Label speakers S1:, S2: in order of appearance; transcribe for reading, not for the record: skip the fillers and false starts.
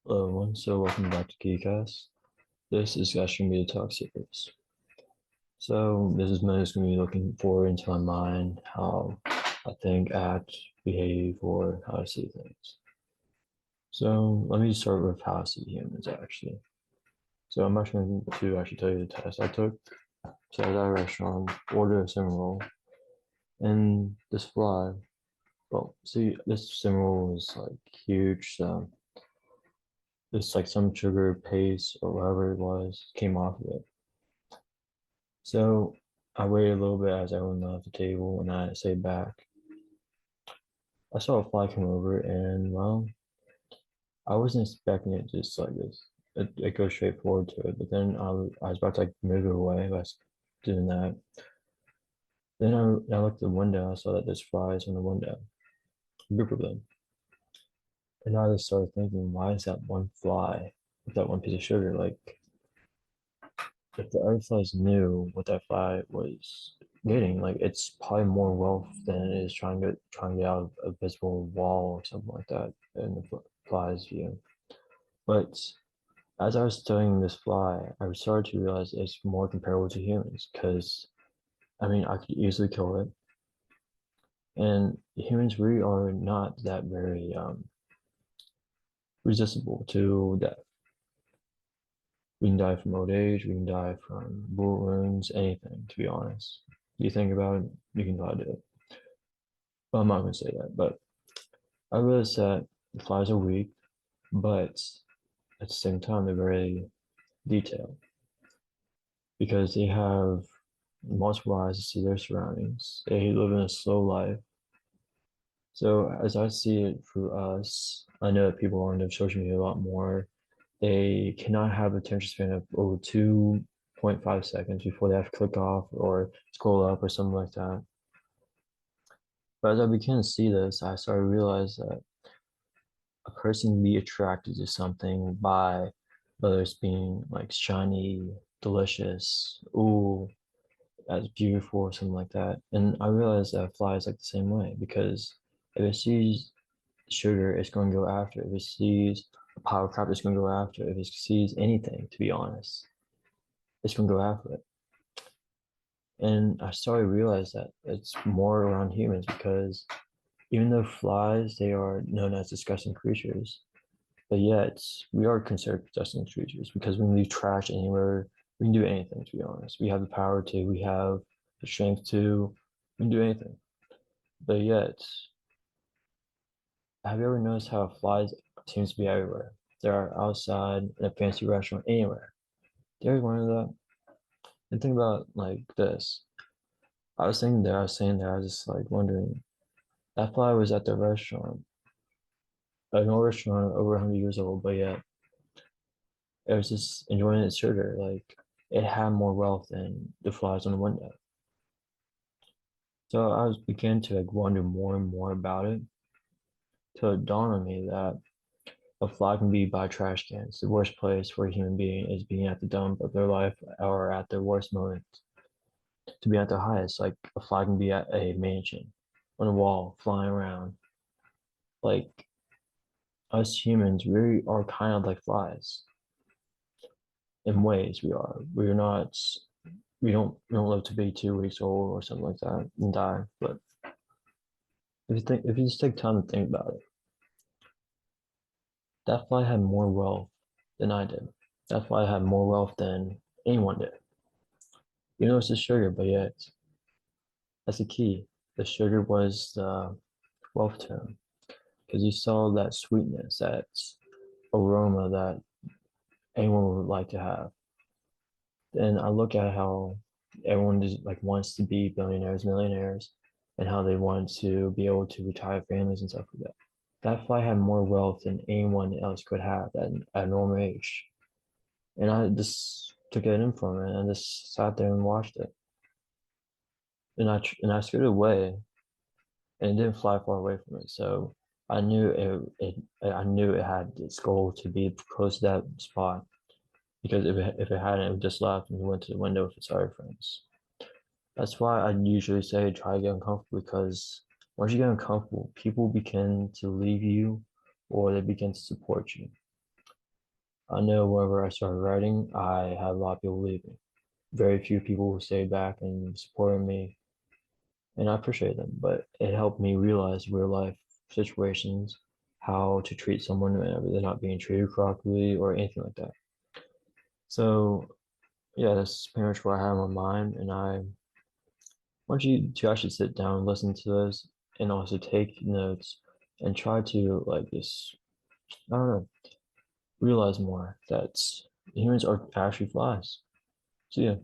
S1: Hello everyone, so welcome back to KeyCast. This is actually going to be a talk series. So this is mainly just going to be looking forward into my mind, how I think, act, behave, or how I see things. So let me start with how I see humans actually. So I'm actually going to tell you the test I took. So I was at a restaurant, ordered a cinnamon roll, and this fly, well, see, this cinnamon roll was like huge, so it's like some sugar paste or whatever it was came off of it. So I waited a little bit as everyone left the table and I sat back. I saw a fly come over and well, I wasn't expecting it just like this. It goes straight forward to it, but then I was about to like move it away by doing that. Then I looked at the window, I saw that there's flies on the window, a group of them. And I just started thinking, why is that one fly with that one piece of sugar? Like if the other flies knew what that fly was getting, like it's probably more wealth than it is trying to get out of a visible wall or something like that in the fly's view. But as I was studying this fly, I started to realize it's more comparable to humans because I mean I could easily kill it, and humans really are not that very resistible to death. We can die from old age, we can die from bullet wounds, anything, to be honest. You think about it, you can die to it. Well, I'm not going to say that, but I realized that flies are weak, but at the same time, they're very detailed because they have multiple eyes to see their surroundings. They live in a slow life. So, as I see it for us, I know that people on their social media a lot more. They cannot have attention span of over 2.5 seconds before they have to click off or scroll up or something like that. But as I began to see this, I started to realize that a person can be attracted to something by whether it's being like shiny, delicious, ooh, that's beautiful, or something like that. And I realized that fly is like the same way because if it sees sugar, it's going to go after it. If it sees a pile of crap, it's going to go after it. If it sees anything, to be honest, it's going to go after it. And I started to realize that it's more around humans because even though flies, they are known as disgusting creatures, but yet we are considered disgusting creatures because we can leave trash anywhere. We can do anything, to be honest. We have the power to, we have the strength to, we can do anything. But yet, have you ever noticed how flies seems to be everywhere? They're outside in a fancy restaurant, anywhere. There's one of that. And think about like this. I was saying there, I was just like wondering, that fly was at the restaurant, an old restaurant over 100 years old, but yet it was just enjoying its sugar. Like it had more wealth than the flies on the window. So I was began to like wonder more and more about it till it dawned on me that a fly can be by trash cans. The worst place for a human being is being at the dump of their life or at their worst moment. To be at their highest, like a fly can be at a mansion, on a wall, flying around. Like us humans, we are kind of like flies in ways. We are. We're not. We don't live to be 2 weeks old or something like that and die. But if you just take time to think about it, that fly had more wealth than I did. That fly had more wealth than anyone did. You know, it's the sugar, but yet that's the key. The sugar was the wealth term because you saw that sweetness, that aroma that anyone would like to have. And I look at how everyone just like wants to be billionaires, millionaires, and how they want to be able to retire families and stuff like that. That fly had more wealth than anyone else could have at a normal age. And I just took it in from it and just sat there and watched it. And I scared it away and it didn't fly far away from it. So I knew it had its goal to be close to that spot because if it hadn't, it would just left and went to the window with its other friends. That's why I usually say try to get uncomfortable because once you get uncomfortable, people begin to leave you or they begin to support you. I know whenever I started writing, I had a lot of people leave me. Very few people stayed back and supported me, and I appreciate them. But it helped me realize real life situations, how to treat someone whenever they're not being treated properly or anything like that. So yeah, that's pretty much what I have on my mind, and I want you to actually sit down and listen to this, and also take notes and try to like this. I don't know, realize more that humans are actually flies. So yeah.